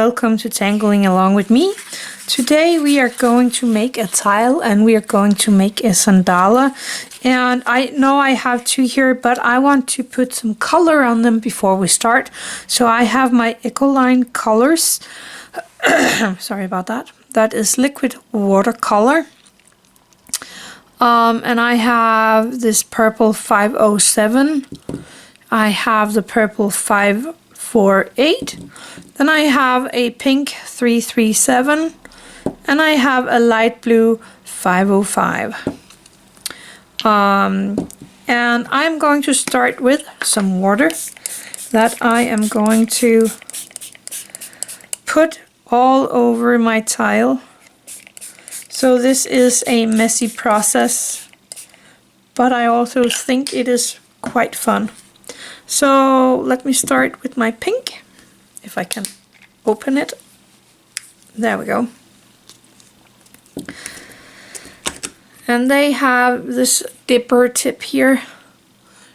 welcome to Tangling Along with me. Today we are going to make a tile and we are going to make a zendala. And I know I have two here, but I want to put some color on them before we start. So I have my Ecoline colors. Sorry about that. That is liquid watercolor. And I have this purple 507. I have the purple 548. Then I have a pink 337. And I have a light blue 505. And I'm going to start with some water that I am going to put all over my tile. So this is a messy process, but I also think it is quite fun. So let me start with my pink, if I can open it. There we go. And they have this dipper tip here,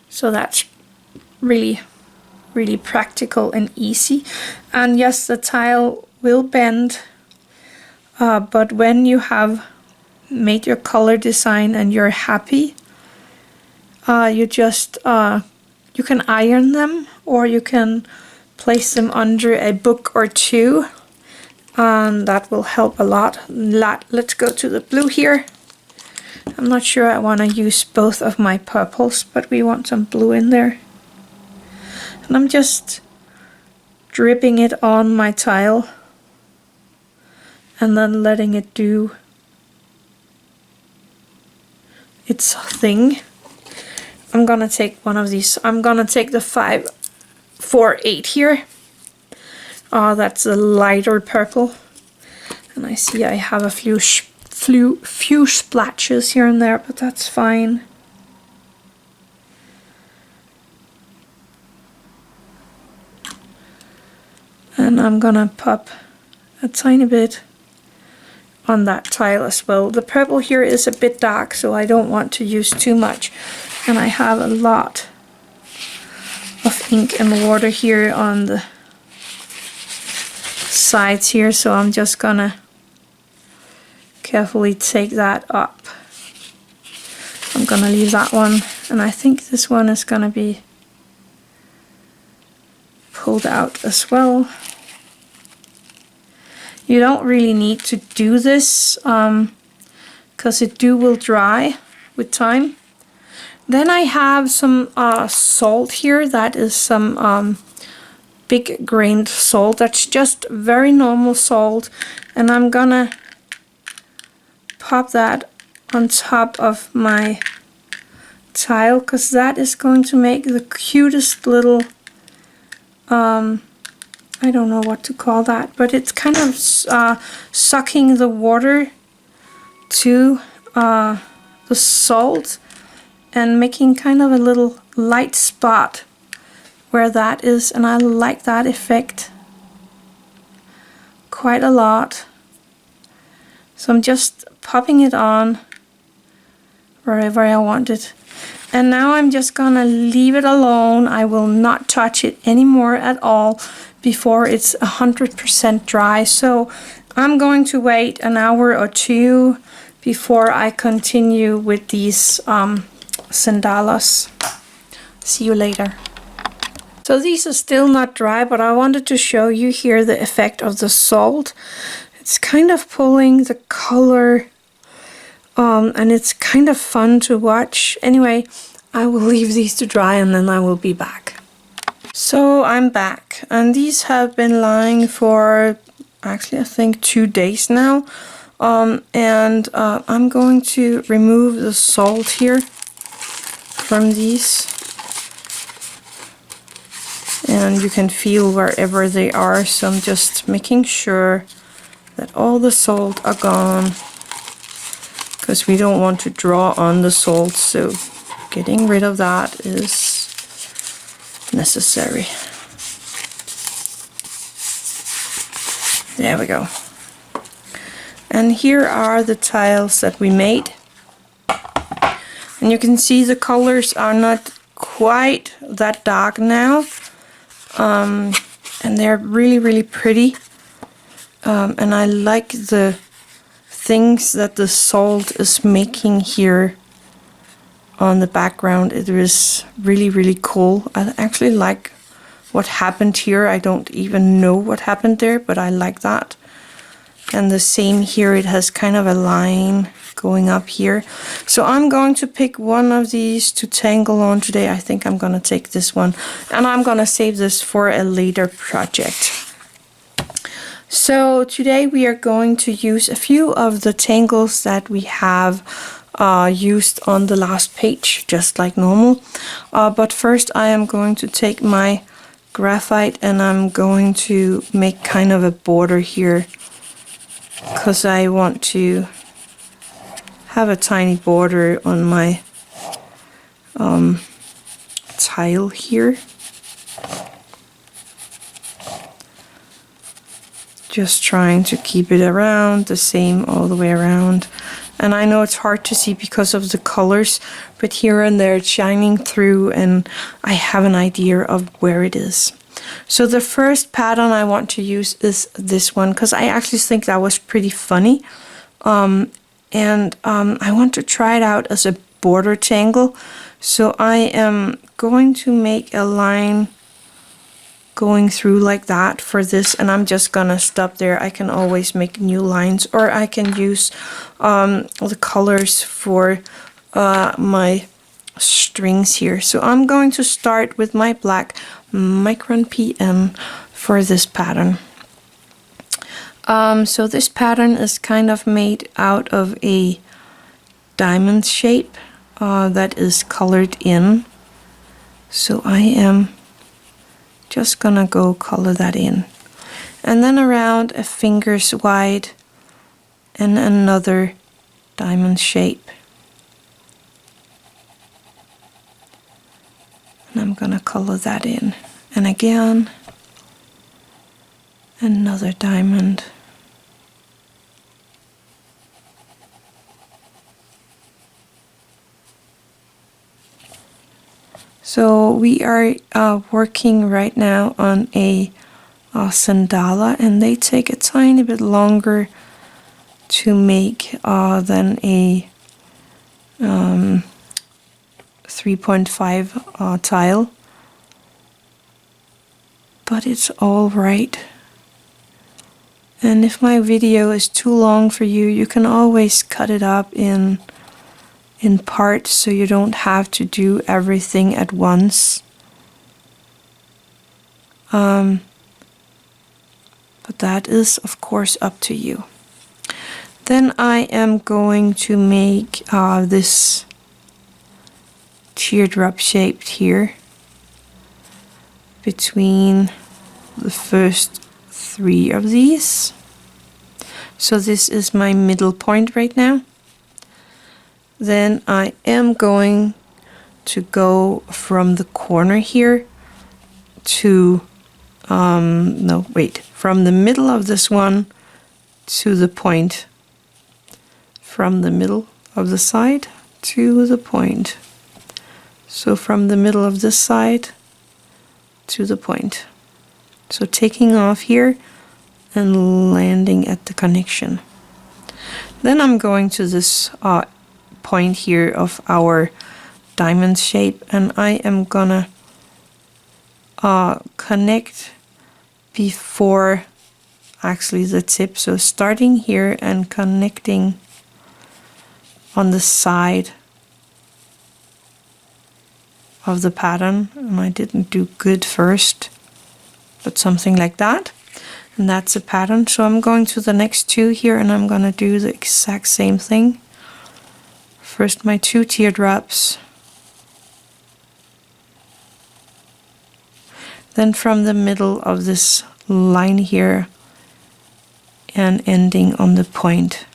so that's really practical and easy. And yes, the tile will bend, but when you have made your color design and you're happy, you just you can iron them, or you can place them under a book or two, and that will help a lot. Let's go to the blue here. I'm not sure I want to use both of my purples, but we want some blue in there. And I'm just dripping it on my tile and then letting it do its thing. I'm gonna take one of these. I'm gonna take the 548 here. That's a lighter purple. And I see I have a few splashes here and there, but that's fine. And I'm gonna pop a tiny bit on that tile as well. The purple here is a bit dark, so I don't want to use too much. And I have a lot of ink and water here on the sides here, so I'm just gonna carefully take that up. I'm gonna leave that one, and I think this one is gonna be pulled out as well. You don't really need to do this because it will dry with time. Then I have some salt here. That is some big grained salt. That's just very normal salt, and I'm gonna pop that on top of my tile because that is going to make the cutest little I don't know what to call that, but it's kind of sucking the water to the salt and making kind of a little light spot where that is, and I like that effect quite a lot. So I'm just popping it on wherever I want it. And now I'm just gonna leave it alone. I will not touch it anymore at all before it's 100% dry. So I'm going to wait an hour or two before I continue with these zendalas. See you later. So these are still not dry, but I wanted to show you here the effect of the salt. It's kind of pulling the color, and it's kind of fun to watch. Anyway, I will leave these to dry and then I will be back. So I'm back, and these have been lying for actually I think 2 days now. And I'm going to remove the salt here from these. And you can feel wherever they are, so I'm just making sure that all the salt are gone, because we don't want to draw on the salt, so getting rid of that is necessary. There we go. And here are the tiles that we made. And you can see the colors are not quite that dark now. And they're really pretty. And I like the things that the salt is making here on the background. It is really, really cool. I actually like what happened here. I don't even know what happened there, but I like that. And the same here, it has kind of a line going up here. So I'm going to pick one of these to tangle on today. I think I'm going to take this one, and I'm going to save this for a later project. So today we are going to use a few of the tangles that we have used on the last page, just like normal. But first I am going to take my graphite and I'm going to make kind of a border here, because I want to have a tiny border on my tile here. Just trying to keep it around the same all the way around. And I know it's hard to see because of the colors, but here and there it's shining through and I have an idea of where it is. So the first pattern I want to use is this one, because I actually think that was pretty funny. I want to try it out as a border tangle. So I am going to make a line going through like that for this, and I'm just gonna stop there. I can always make new lines, or I can use the colors for my strings here. So I'm going to start with my black micron PN for this pattern. So this pattern is kind of made out of a diamond shape that is colored in. So I am just gonna go color that in, and then around a finger's wide and another diamond shape, and I'm gonna color that in, and again another diamond, so we are working right now on a zendala, and they take a tiny bit longer to make than a 3.5 tile, but it's all right. And if my video is too long for you, you can always cut it up in parts, so you don't have to do everything at once. But that is of course up to you. Then I am going to make this teardrop shaped here between the first 3 of these. So this is my middle point right now. Then I am going to go from the corner here to from the middle of this one to the point, from the middle of the side to the point. So from the middle of this side to the point. So taking off here and landing at the connection. Then I'm going to this point here of our diamond shape, and I am gonna connect before actually the tip. So starting here and connecting on the side of the pattern, and I didn't do good first, but something like that, and that's a pattern. So I'm going to the next 2 here, and I'm gonna do the exact same thing. First my 2 teardrops, then from the middle of this line here and ending on the point,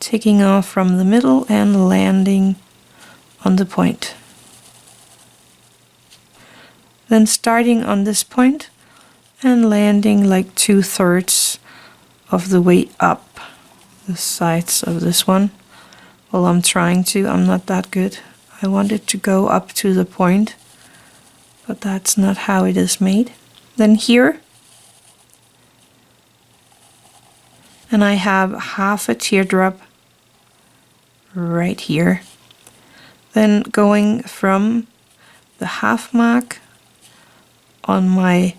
taking off from the middle and landing on the point. Then starting on this point and landing like 2/3 of the way up the sides of this one. Well, I'm not that good. I want it to go up to the point, but that's not how it is made. Then here And I have half a teardrop right here. Then going from the half mark on my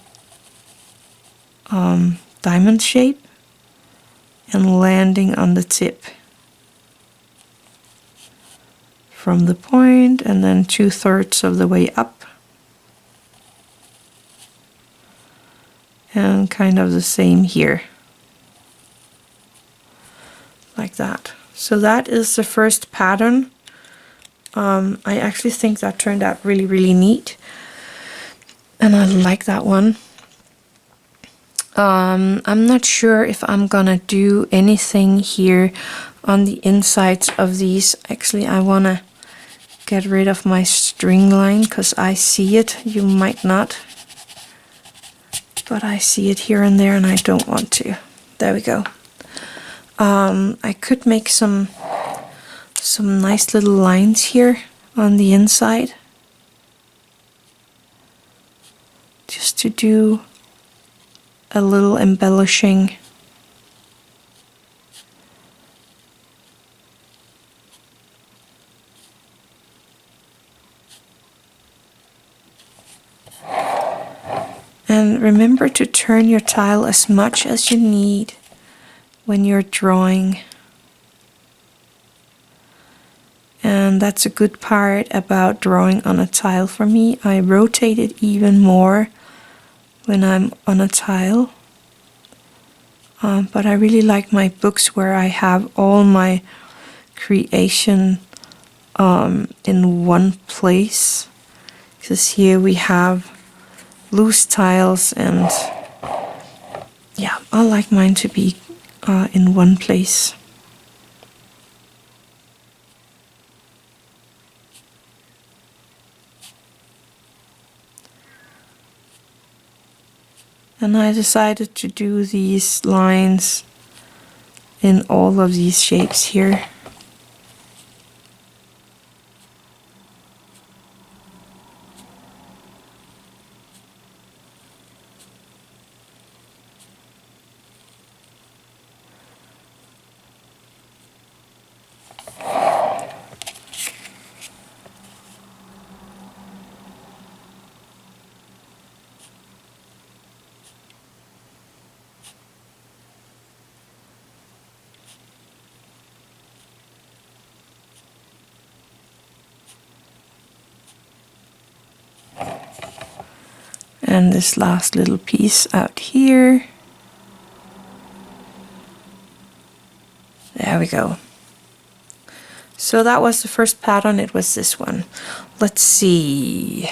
diamond shape and landing on the tip from the point, and then 2/3 of the way up, and kind of the same here, like that. So that is the first pattern. I actually think that turned out really neat, and I like that one. I'm not sure if I'm gonna do anything here on the insides of these. Actually, I wanna get rid of my string line because I see it. You might not, but I see it here and there and I don't want to. There we go. I could make some nice little lines here on the inside, just to do a little embellishing. And remember to turn your tile as much as you need when you're drawing. And that's a good part about drawing on a tile for me. I rotate it even more when I'm on a tile. But I really like my books where I have all my creation in one place. Because here we have loose tiles, and yeah, I like mine to be in one place. And I decided to do these lines in all of these shapes here. And this last little piece out here. There we go. So that was the first pattern, it was this one. Let's see.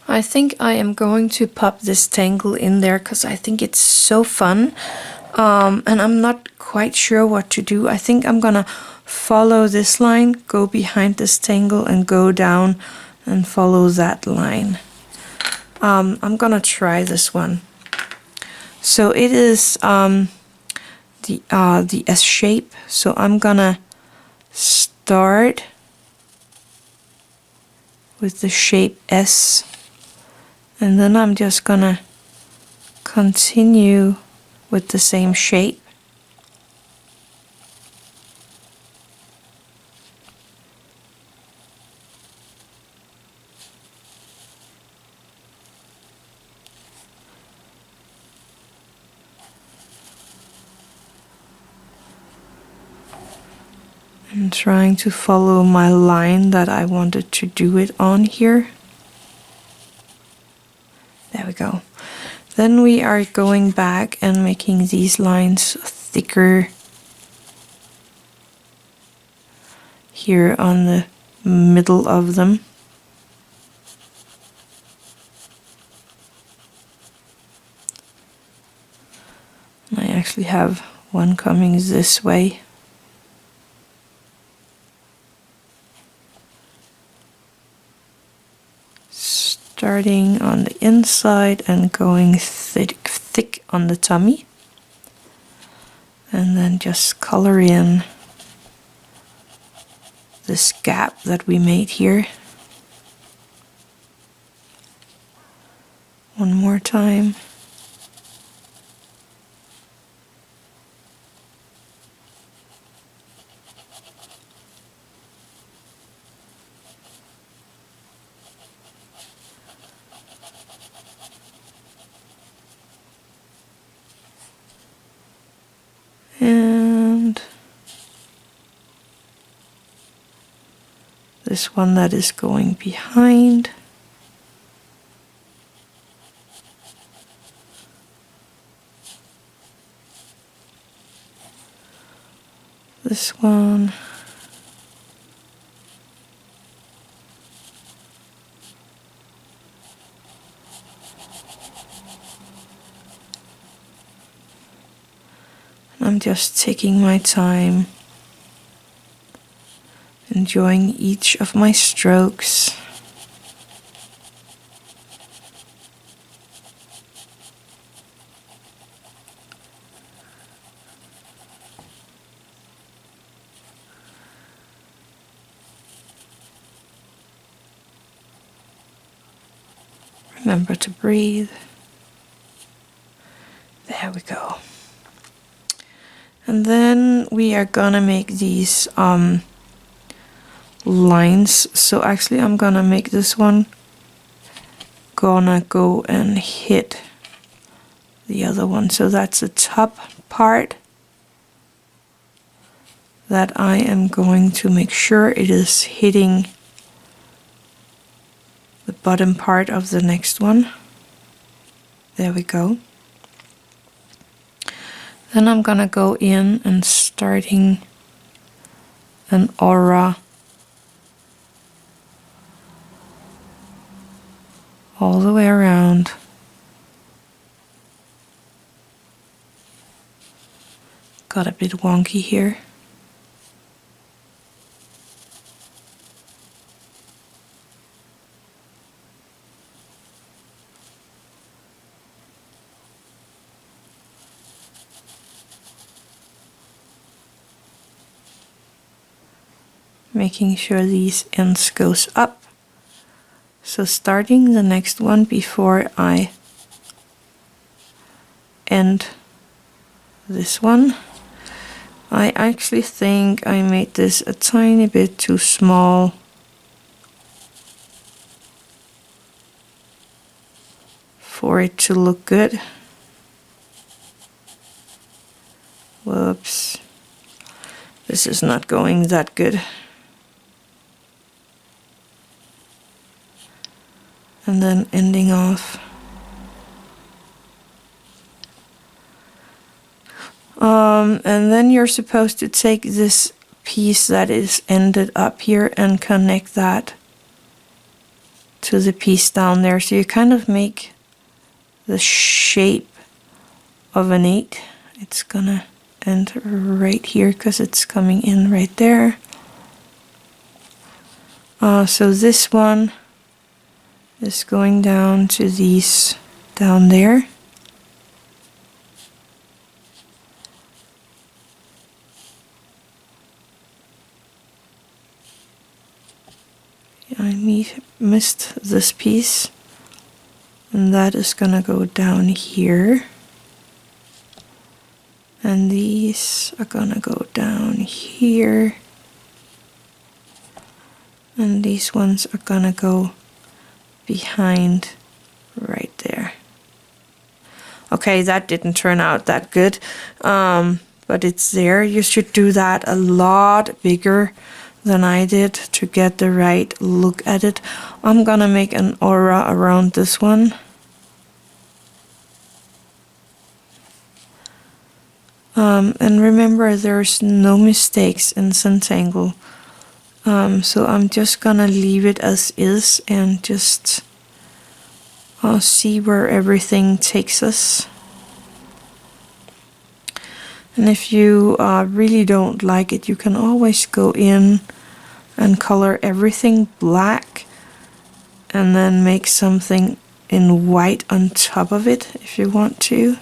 I think I am going to pop this tangle in there because I think it's so fun. And I'm not quite sure what to do. I think I'm gonna follow this line, go behind this tangle and go down and follow that line. I'm gonna try this one. So it is the S shape. So I'm gonna start with the shape S, and then I'm just gonna continue with the same shape. And trying to follow my line that I wanted to do it on here. There we go. Then we are going back and making these lines thicker here on the middle of them. I actually have one coming this way. Starting on the inside and going thick on the tummy. And then just color in this gap that we made here. One more time. this one that is going behind. This one. I'm just taking my time, enjoying each of my strokes. Remember to breathe. There we go. And then we are gonna make these lines. So actually I'm gonna make this one gonna go and hit the other one. So that's the top part that I am going to make sure it is hitting the bottom part of the next one. There we go. Then I'm gonna go in and starting an aura all the way around. Got a bit wonky here. Making sure these ends goes up. So starting the next one before I end this one. I actually think I made this a tiny bit too small. For it to look good. Whoops. This is not going that good. And then ending off. And then you're supposed to take this piece that is ended up here and connect that to the piece down there. So you kind of make the shape of an 8. It's gonna end right here because it's coming in right there. So this one is going down to these down there. I missed this piece, and that is gonna go down here, and these are gonna go down here, and these ones are gonna go behind right there. Okay, that didn't turn out that good, but it's there. You should do that a lot bigger than I did to get the right look at it. I'm gonna make an aura around this one. And remember, there's no mistakes in Zentangle. So I'm just gonna leave it as is and just see where everything takes us. And if you really don't like it, you can always go in and color everything black and then make something in white on top of it if you want to.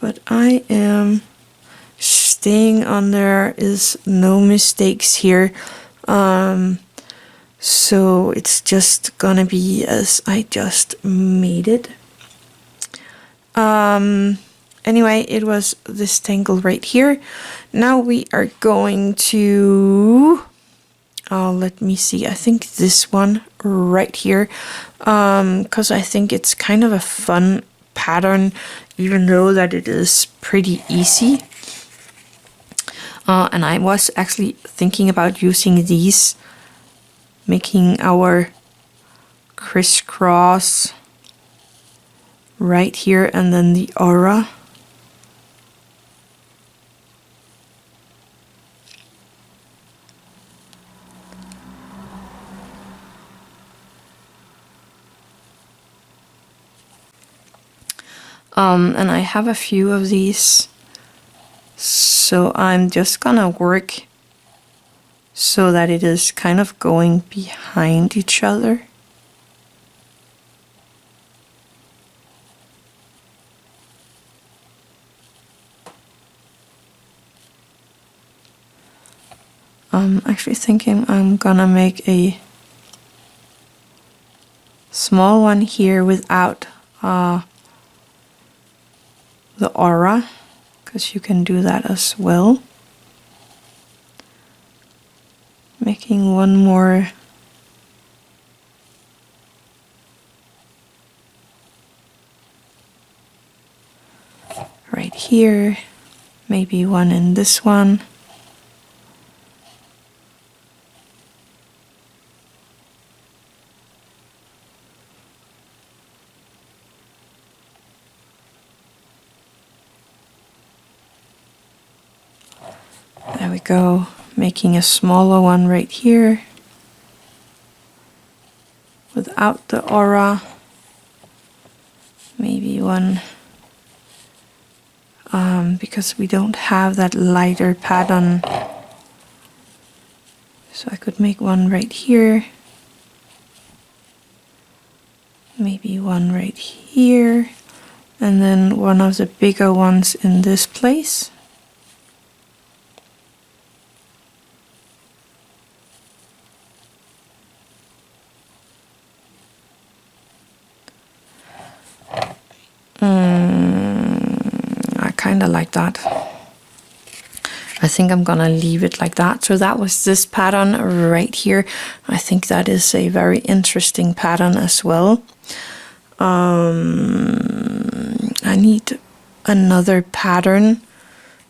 But I am staying on there is no mistakes here. So it's just gonna be as I just made it. Anyway, it was this tangle right here. Now we are going to, let me see, I think this one right here, because I think it's kind of a fun pattern, even though that it is pretty easy. And I was actually thinking about using these, making our crisscross right here and then the aura. And I have a few of these, so I'm just gonna work so that it is kind of going behind each other. I'm actually thinking I'm gonna make a small one here without the aura, because you can do that as well. Making one more right here, maybe one in this one. There we go, making a smaller one right here without the aura. Maybe one, because we don't have that lighter pattern. So I could make one right here. Maybe one right here. And then one of the bigger ones in this place. I kind of like that. I think I'm gonna leave it like that. So that was this pattern right here. I think that is a very interesting pattern as well. I need another pattern,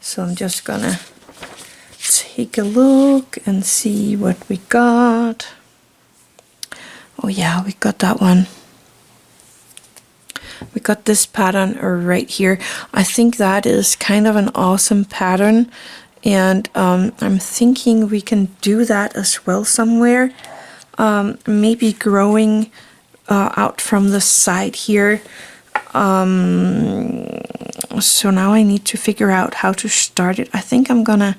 so I'm just gonna take a look and see what we got. Oh yeah, we got that one. We got this pattern right here. I think that is kind of an awesome pattern, and I'm thinking we can do that as well somewhere. Maybe growing out from the side here. So now I need to figure out how to start it. I think I'm gonna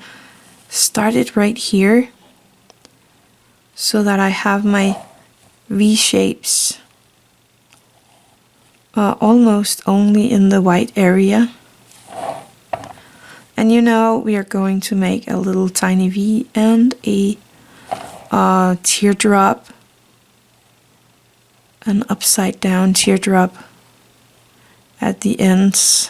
start it right here so that I have my V shapes almost only in the white area. And you know, we are going to make a little tiny V and a teardrop, an upside down teardrop at the ends.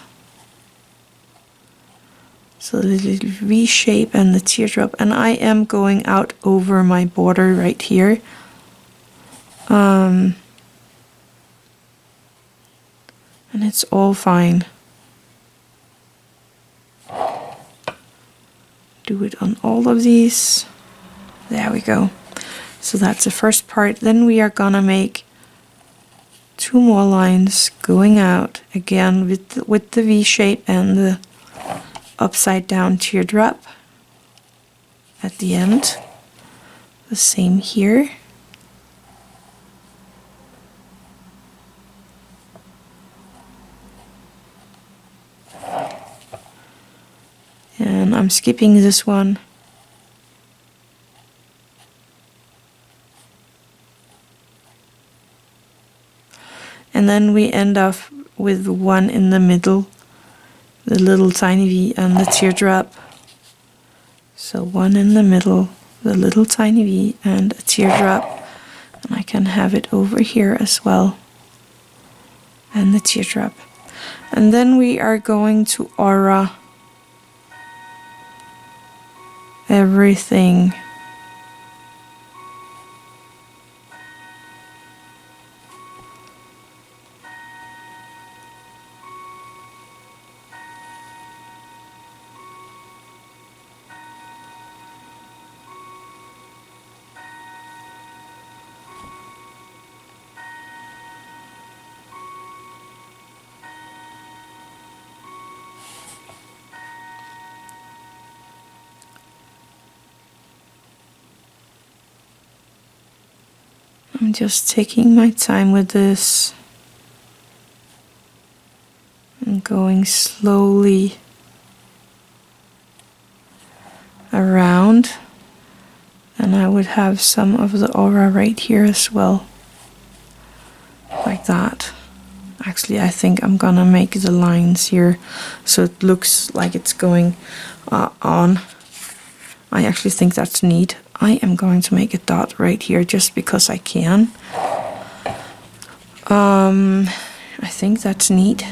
So the little V shape and the teardrop, and I am going out over my border right here. And it's all fine. Do it on all of these. There we go. So that's the first part. Then we are gonna make two more lines going out again with the V shape and the upside down teardrop at the end. The same here. And I'm skipping this one. And then we end up with one in the middle, the little tiny V and the teardrop. So one in the middle, the little tiny V and a teardrop. And I can have it over here as well. And the teardrop. And then we are going to aura everything. I'm just taking my time with this and going slowly around. And I would have some of the aura right here as well, like that. Actually, I think I'm gonna make the lines here so it looks like it's going on. I actually think that's neat. I am going to make a dot right here just because I can. I think that's neat.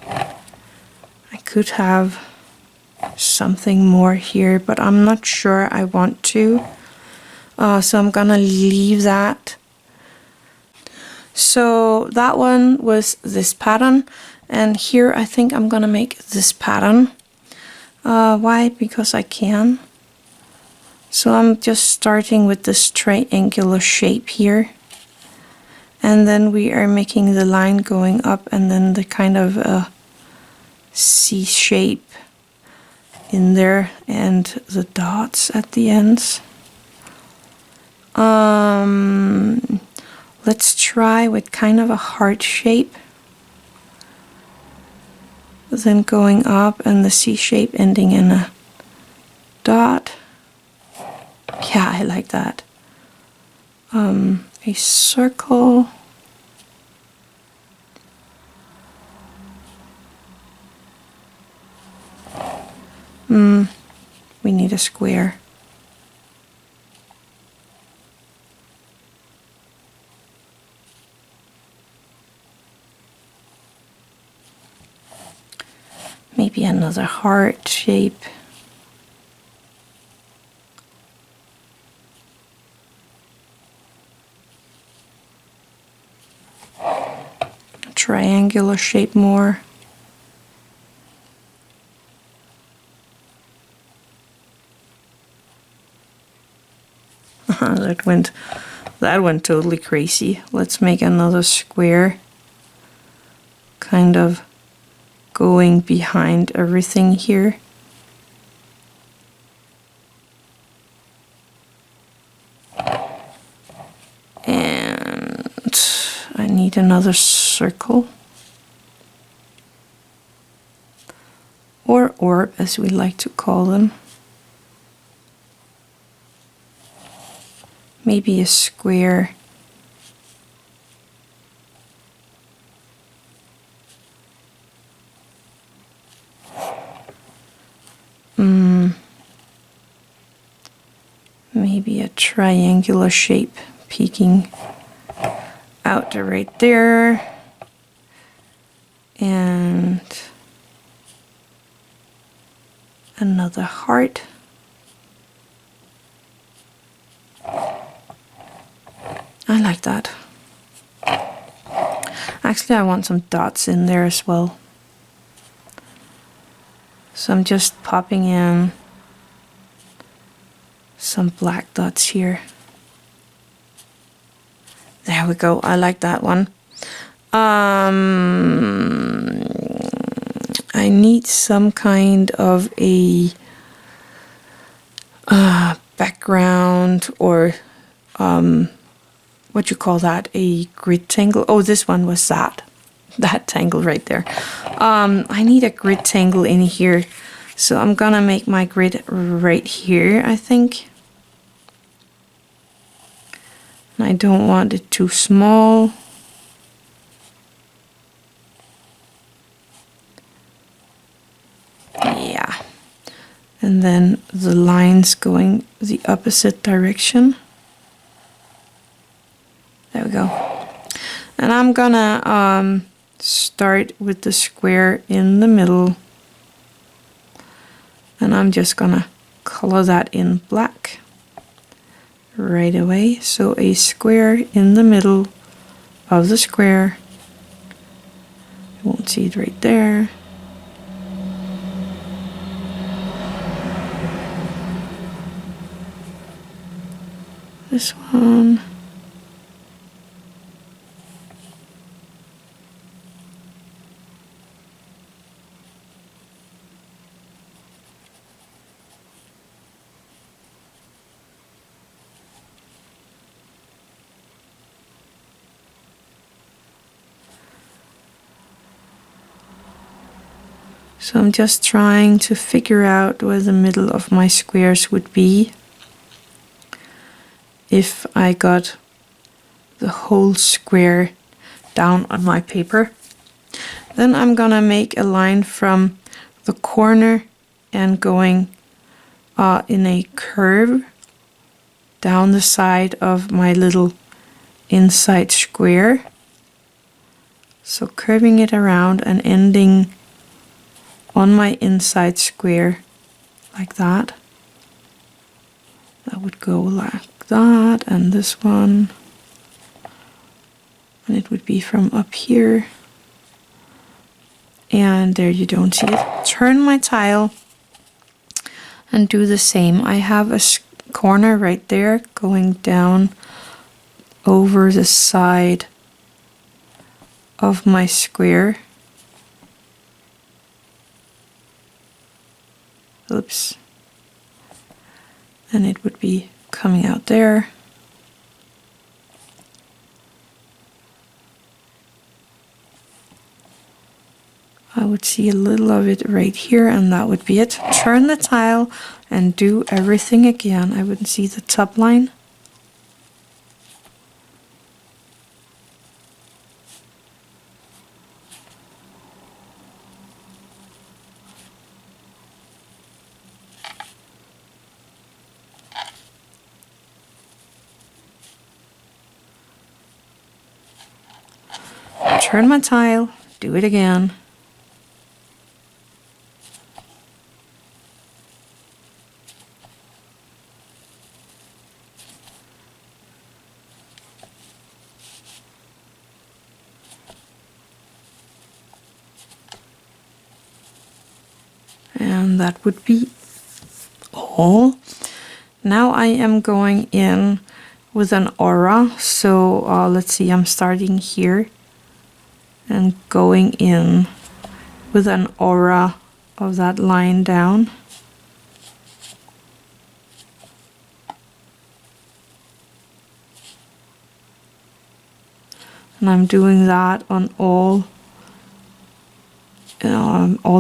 I could have something more here, but I'm not sure I want to. So I'm gonna leave that. So that one was this pattern, and here I think I'm gonna make this pattern. Why? Because I can. So I'm just starting with this triangular shape here, and then we are making the line going up, and then the kind of C shape in there, and the dots at the ends. Let's try with kind of a heart shape, then going up, and the C shape ending in a dot. Yeah, I like that. A circle. We need a square. Maybe another heart shape. Triangular shape more. that went totally crazy. Let's make another square, kind of going behind everything here. And I need another circle, or orb as we like to call them. Maybe a square. Maybe a triangular shape peeking out to right there. And another heart. I like that. Actually, I want some dots in there as well. So I'm just popping in some black dots here. There we go. I like that one. I need some kind of a background, or what you call that, a grid tangle. Oh, this one was that tangle right there. I need a grid tangle in here, so I'm gonna make my grid right here, I think. And I don't want it too small. Yeah. And then the lines going the opposite direction. There we go. And I'm gonna start with the square in the middle. And I'm just gonna color that in black right away. So a square in the middle of the square. You won't see it right there. This one. So I'm just trying to figure out where the middle of my squares would be if I got the whole square down on my paper. Then I'm gonna make a line from the corner and going in a curve down the side of my little inside square. So curving it around and ending on my inside square like that. That would go like that, and this one, and it would be from up here, and there you don't see it. Turn my tile and do the same. I have a corner right there going down over the side of my square. Oops. And it would be coming out there. I would see a little of it right here, and that would be it. Turn the tile and do everything again. I wouldn't see the top line. Turn my tile, do it again. And that would be all. Now I am going in with an aura. So let's see, I'm starting here and going in with an aura of that line down. And I'm doing that on all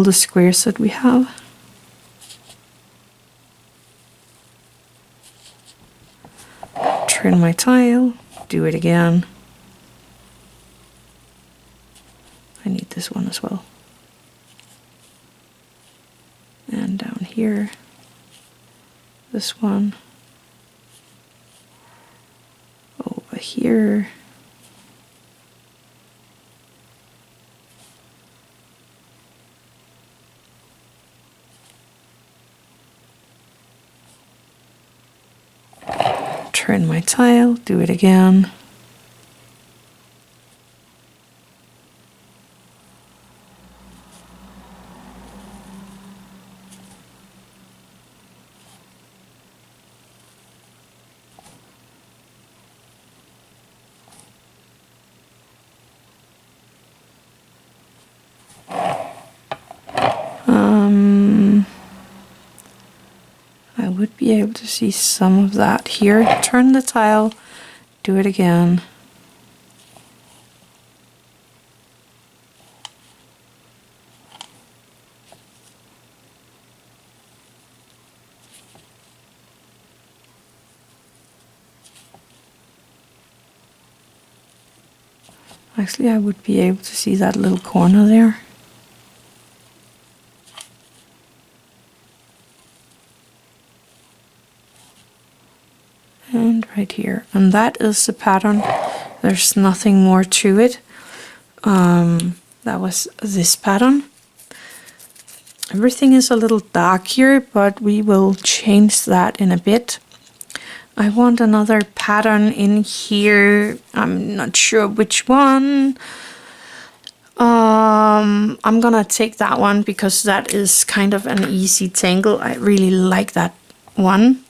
the squares that we have. Turn my tile, do it again. I need this one as well. And down here, this one. Over here. Turn my tile, do it again. I would be able to see some of that here. Turn the tile, do it again. Actually, I would be able to see that little corner there. And right here, and that is the pattern. There's nothing more to it. That was this pattern. Everything is a little dark here, but we will change that in a bit. I want another pattern in here. I'm not sure which one. I'm gonna take that one because that is kind of an easy tangle. I really like that one.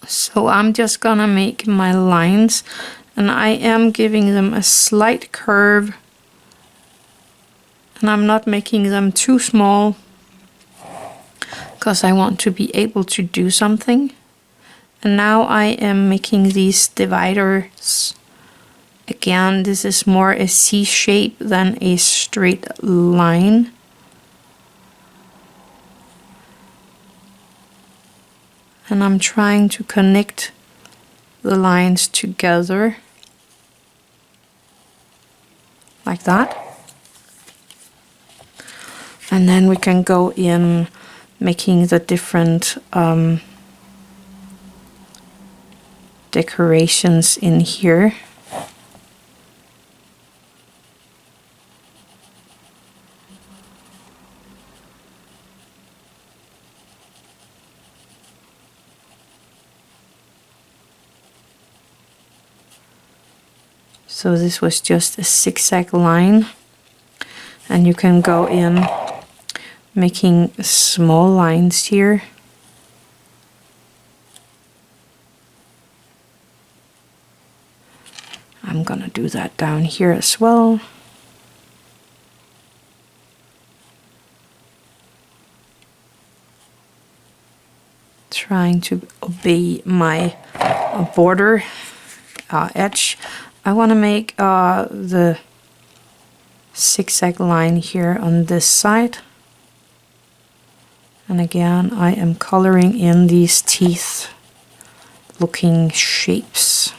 So I'm just gonna make my lines, and I am giving them a slight curve, and I'm not making them too small because I want to be able to do something. And now I am making these dividers. Again, this is more a C shape than a straight line. And I'm trying to connect the lines together like that. And then we can go in making the different decorations in here. So this was just a zigzag line, and you can go in making small lines here. I'm gonna do that down here as well. Trying to obey my border edge. I want to make the zigzag line here on this side. And again, I am coloring in these teeth looking shapes.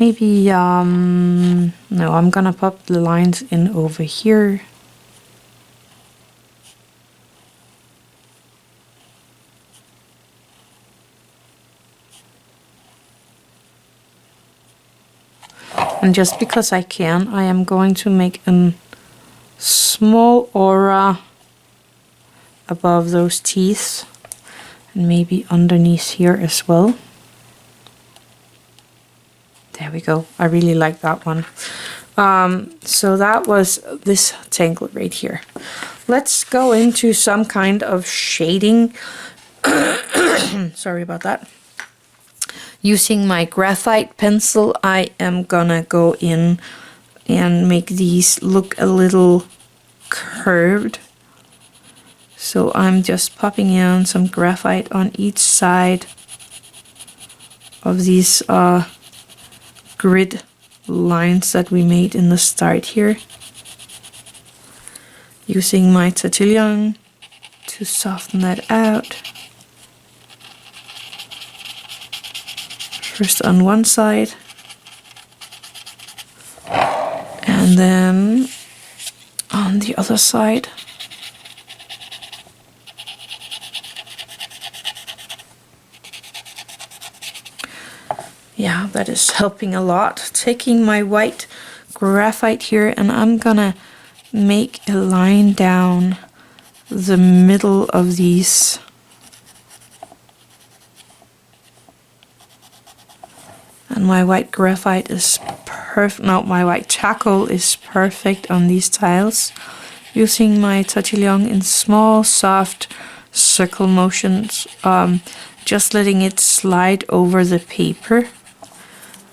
Maybe, no, I'm gonna pop the lines in over here. And just because I can, I am going to make a small aura above those teeth, and maybe underneath here as well. There we go. I really like that one. So that was this tangle right here. Let's go into some kind of shading. Sorry about that. Using my graphite pencil, I am gonna go in and make these look a little curved. So I'm just popping in some graphite on each side of these grid lines that we made in the start here. Using my Tortillion to soften that out. First on one side, and then on the other side. Yeah, that is helping a lot. Taking my white graphite here, and I'm gonna make a line down the middle of these. And my white graphite is perfect. No, my white charcoal is perfect on these tiles. Using my Tortillion in small, soft circle motions, just letting it slide over the paper.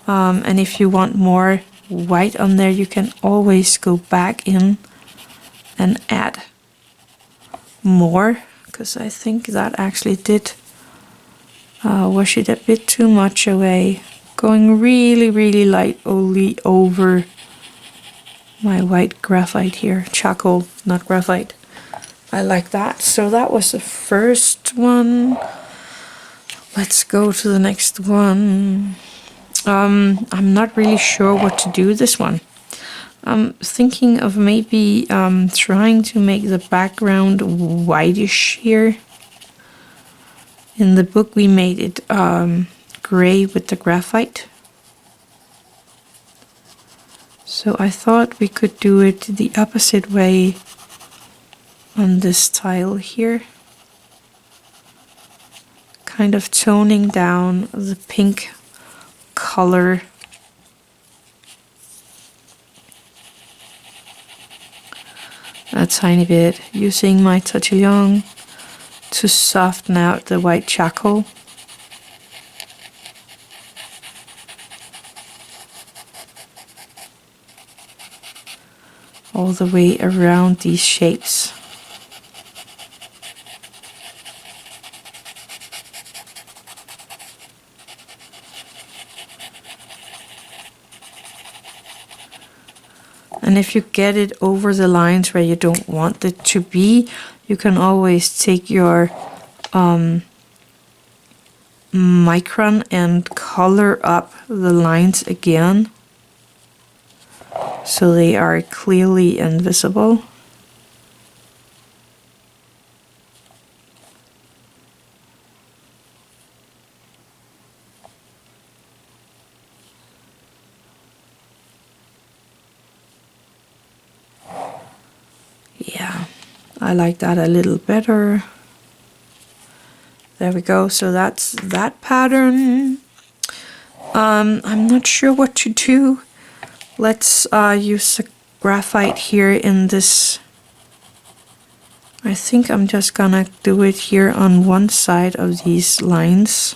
And if you want more white on there, you can always go back in and add more, because I think that actually did wash it a bit too much away. Going really, really light only over my white graphite here. Charcoal, not graphite. I like that. So that was the first one. Let's go to the next one. I'm not really sure what to do with this one. I'm thinking of maybe trying to make the background whitish here. In the book we made it gray with the graphite. So I thought we could do it the opposite way on this tile here. Kind of toning down the pink color. A tiny bit, using my Tortillion to soften out the white charcoal. All the way around these shapes. And if you get it over the lines where you don't want it to be, you can always take your micron and color up the lines again so they are clearly invisible. Yeah, I like that a little better. There we go. So that's that pattern. I'm not sure what to do. Let's use the graphite here in this. I think I'm just gonna do it here on one side of these lines.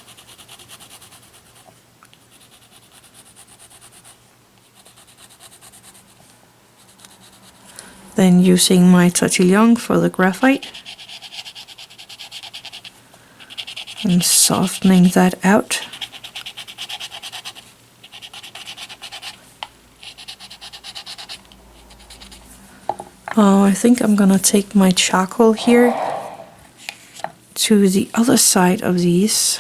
Then using my Tortillion for the graphite and softening that out. Oh, I think I'm gonna take my charcoal here to the other side of these.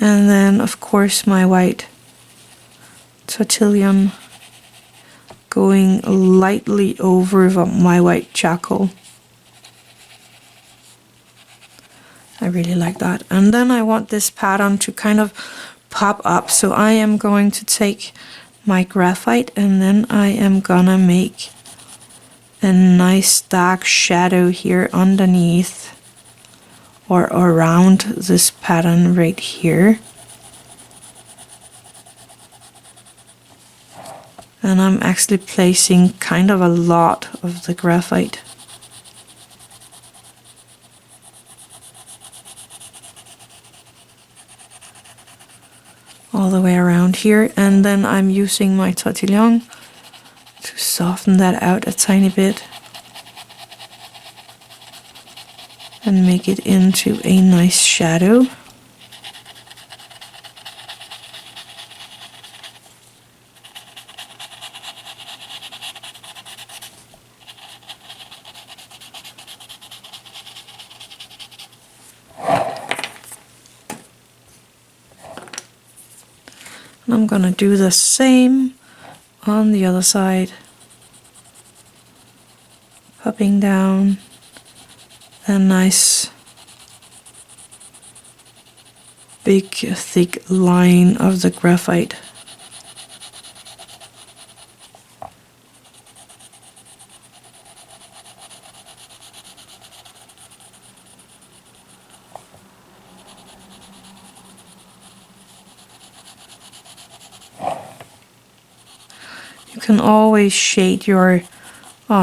And then, of course, my white Tortillion going lightly over my white charcoal. I really like that. And then I want this pattern to kind of pop up. So I am going to take my graphite and then I am gonna make a nice dark shadow here underneath or around this pattern right here. And I'm actually placing kind of a lot of the graphite. All the way around here, and then I'm using my Tortillion to soften that out a tiny bit and make it into a nice shadow. I'm gonna do the same on the other side, popping down a nice big thick line of the graphite. You can always shade your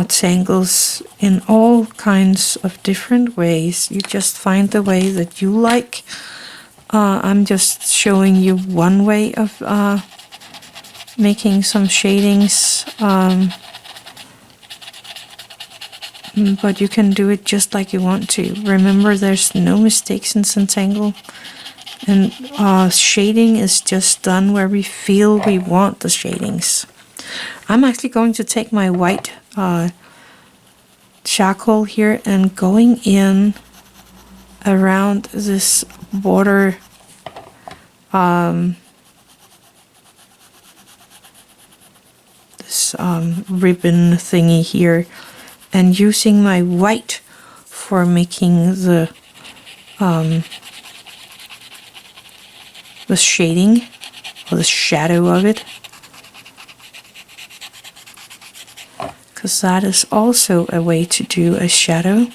tangles in all kinds of different ways. You just find the way that you like. I'm just showing you one way of making some shadings, but you can do it just like you want to. Remember, there's no mistakes in Zentangle, and shading is just done where we feel we want the shadings. I'm actually going to take my white charcoal here and going in around this border this ribbon thingy here, and using my white for making the shading or the shadow of it, because that is also a way to do a shadow.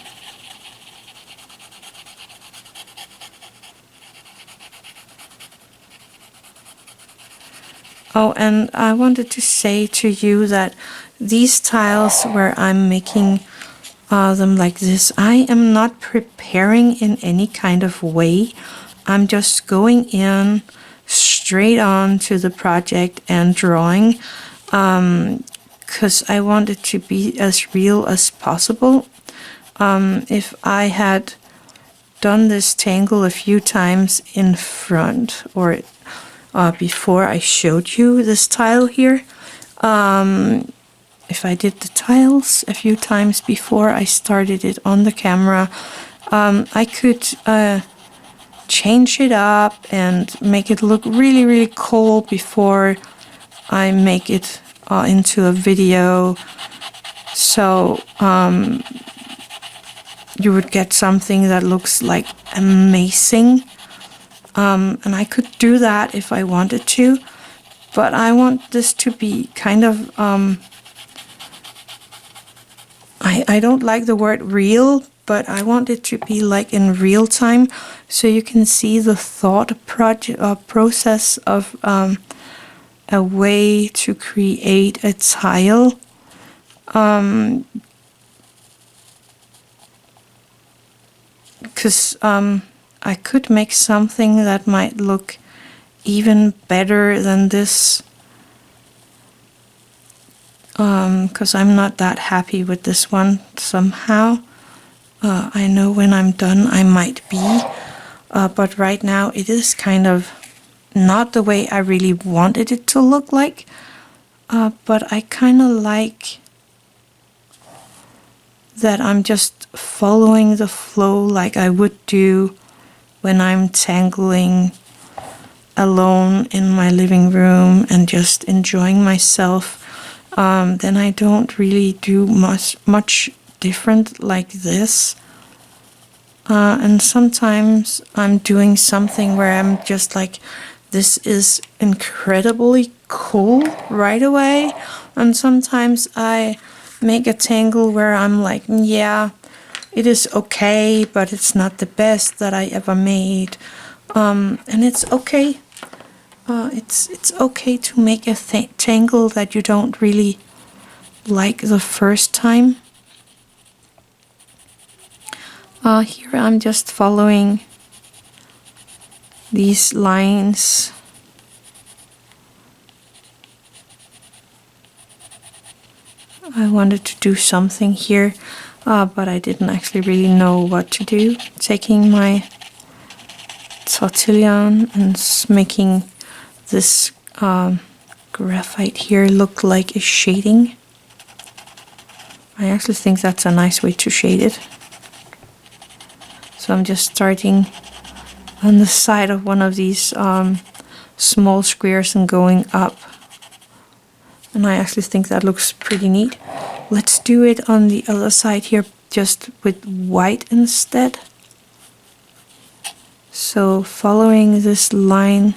Oh, and I wanted to say to you that these tiles where I'm making them like this, I am not preparing in any kind of way. I'm just going in straight on to the project and drawing, because I want it to be as real as possible. If I had done this tangle a few times in front, or before I showed you this tile here. If I did the tiles a few times before I started it on the camera, I could change it up and make it look really, really cool before I make it into a video. So you would get something that looks like amazing. And I could do that if I wanted to, but I want this to be kind of, I don't like the word real, but I want it to be like in real time, so you can see the thought process of a way to create a tile. Because I could make something that might look even better than this, because I'm not that happy with this one somehow. I know when I'm done I might be, but right now it is kind of not the way I really wanted it to look like, but I kind of like that I'm just following the flow like I would do when I'm tangling alone in my living room and just enjoying myself. Then I don't really do much different like this. And sometimes I'm doing something where I'm just like, this is incredibly cool right away. And sometimes I make a tangle where I'm like, yeah, it is okay, but it's not the best that I ever made. And it's okay. It's okay to make a tangle that you don't really like the first time. Here I'm just following these lines. I wanted to do something here, but I didn't actually really know what to do. Taking my Tortillion and making this graphite here look like a shading. I actually think that's a nice way to shade it. So I'm just starting on the side of one of these small squares and going up. And I actually think that looks pretty neat. Let's do it on the other side here, just with white instead. So following this line.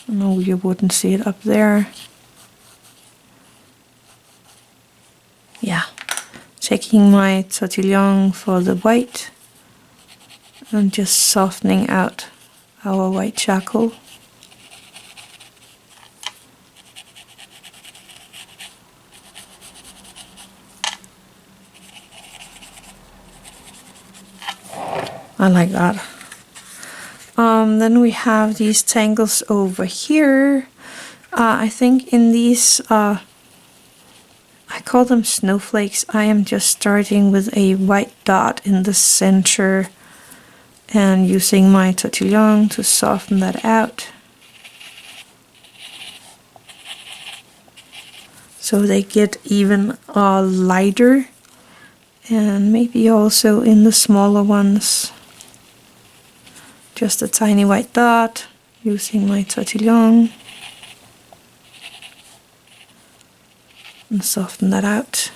No, you wouldn't see it up there. Yeah. Taking my Tortillion for the white and just softening out our white charcoal. I like that. Then we have these tangles over here. I think in these, I call them snowflakes. I am just starting with a white dot in the center and using my Tortillion to soften that out. So they get even lighter, and maybe also in the smaller ones. Just a tiny white dot using my Tortillion and soften that out.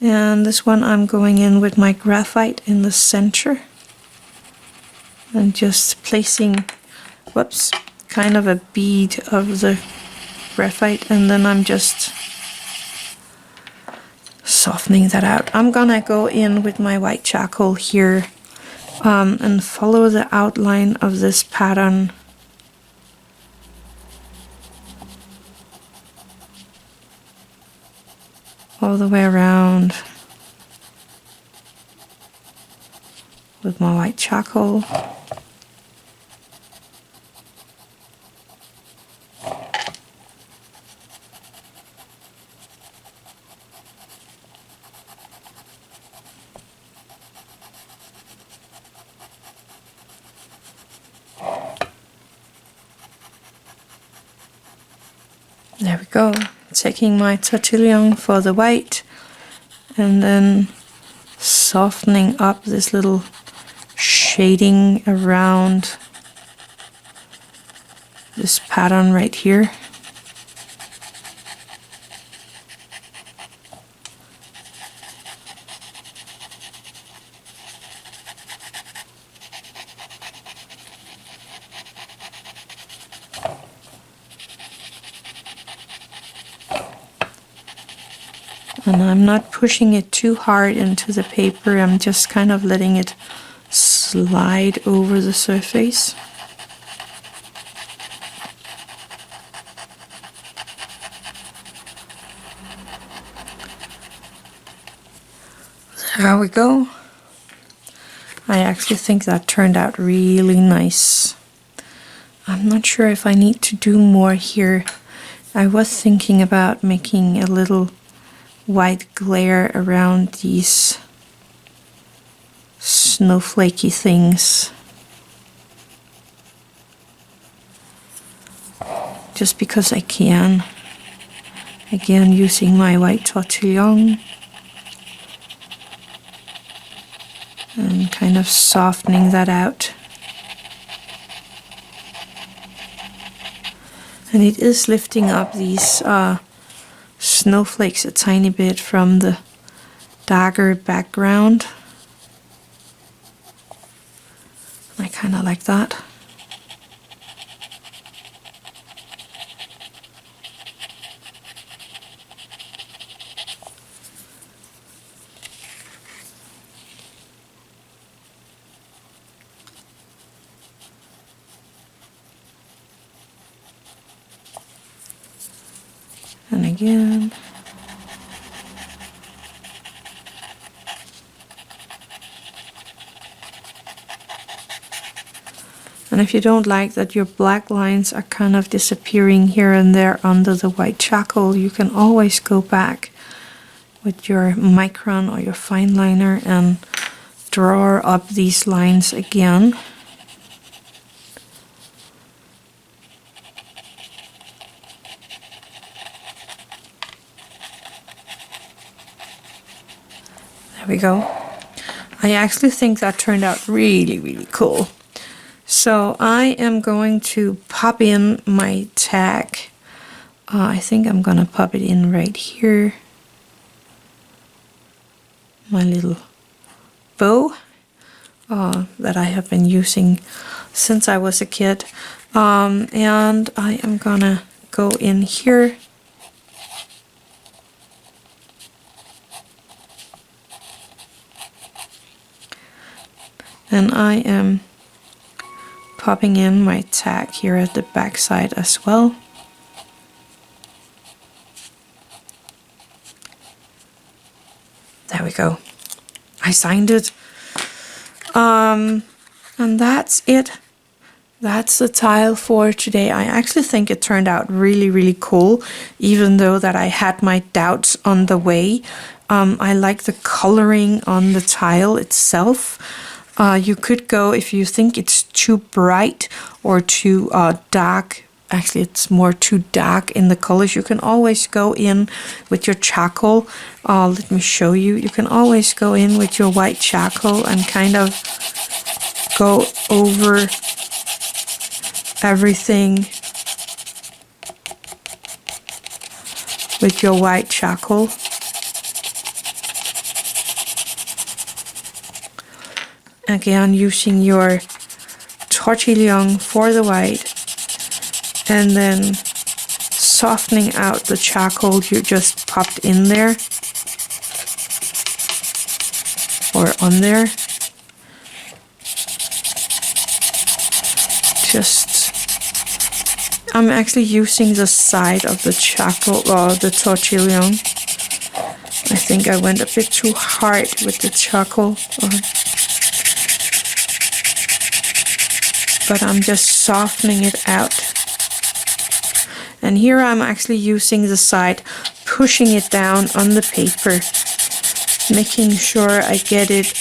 And this one I'm going in with my graphite in the center and just placing, whoops, kind of a bead of the graphite, and then I'm just softening that out. I'm gonna go in with my white charcoal here and follow the outline of this pattern. All the way around with my white charcoal. go. Taking my Tortillion for the white and then softening up this little shading around this pattern right here. And I'm not pushing it too hard into the paper, I'm just kind of letting it slide over the surface. There we go. I actually think that turned out really nice. I'm not sure if I need to do more here. I was thinking about making a little white glare around these snowflakey things. Just because I can. Again, using my white Tortillion. And kind of softening that out. And it is lifting up these snowflakes a tiny bit from the darker background. I kind of like that. And again. And if you don't like that your black lines are kind of disappearing here and there under the white charcoal, you can always go back with your micron or your fine liner and draw up these lines again. There we go. I actually think that turned out really, really cool. So I am going to pop in my tag. I think I'm gonna pop it in right here. My little bow that I have been using since I was a kid. And I am gonna go in here. And I am popping in my tag here at the back side as well. There we go. I signed it. And that's it. That's the tile for today. I actually think it turned out really, really cool, even though that I had my doubts on the way. I like the coloring on the tile itself. You could go, if you think it's too bright or too dark, actually it's more too dark in the colors, you can always go in with your charcoal. Let me show you. You can always go in with your white charcoal and kind of go over everything with your white charcoal. Again, using your Tortillion for the white and then softening out the charcoal you just popped in there or on there. I'm actually using the side of the charcoal or the Tortillion. I think I went a bit too hard with the charcoal. But I'm just softening it out. And here I'm actually using the side, pushing it down on the paper, making sure I get it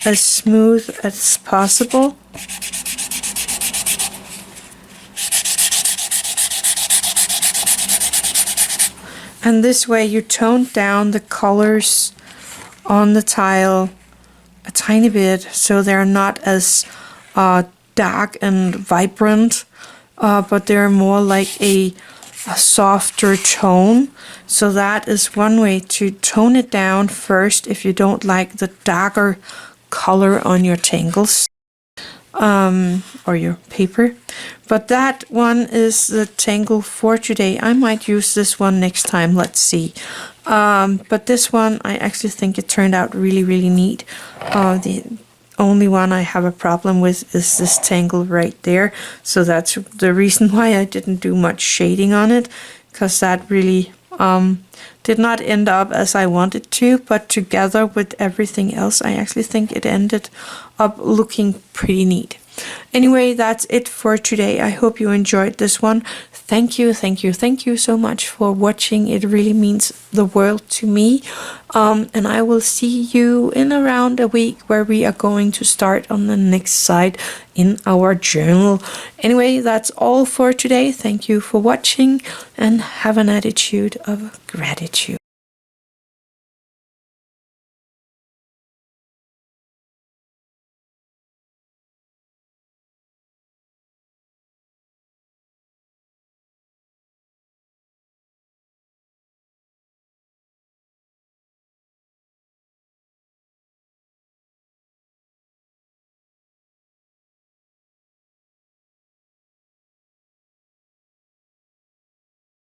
as smooth as possible. And this way you tone down the colors on the tile a tiny bit, so they're not as dark and vibrant, but they're more like a softer tone. So that is one way to tone it down first if you don't like the darker color on your tangles or your paper. But that one is the tangle for today. I might use this one next time, let's see. But this one, I actually think it turned out really, really neat. The only one I have a problem with is this tangle right there. So that's the reason why I didn't do much shading on it, because that really did not end up as I wanted to, but together with everything else, I actually think it ended up looking pretty neat. Anyway, that's it for today. I hope you enjoyed this one. Thank you so much for watching. It really means the world to me. And I will see you in around a week where we are going to start on the next side in our journal. Anyway, that's all for today. Thank you for watching and have an attitude of gratitude.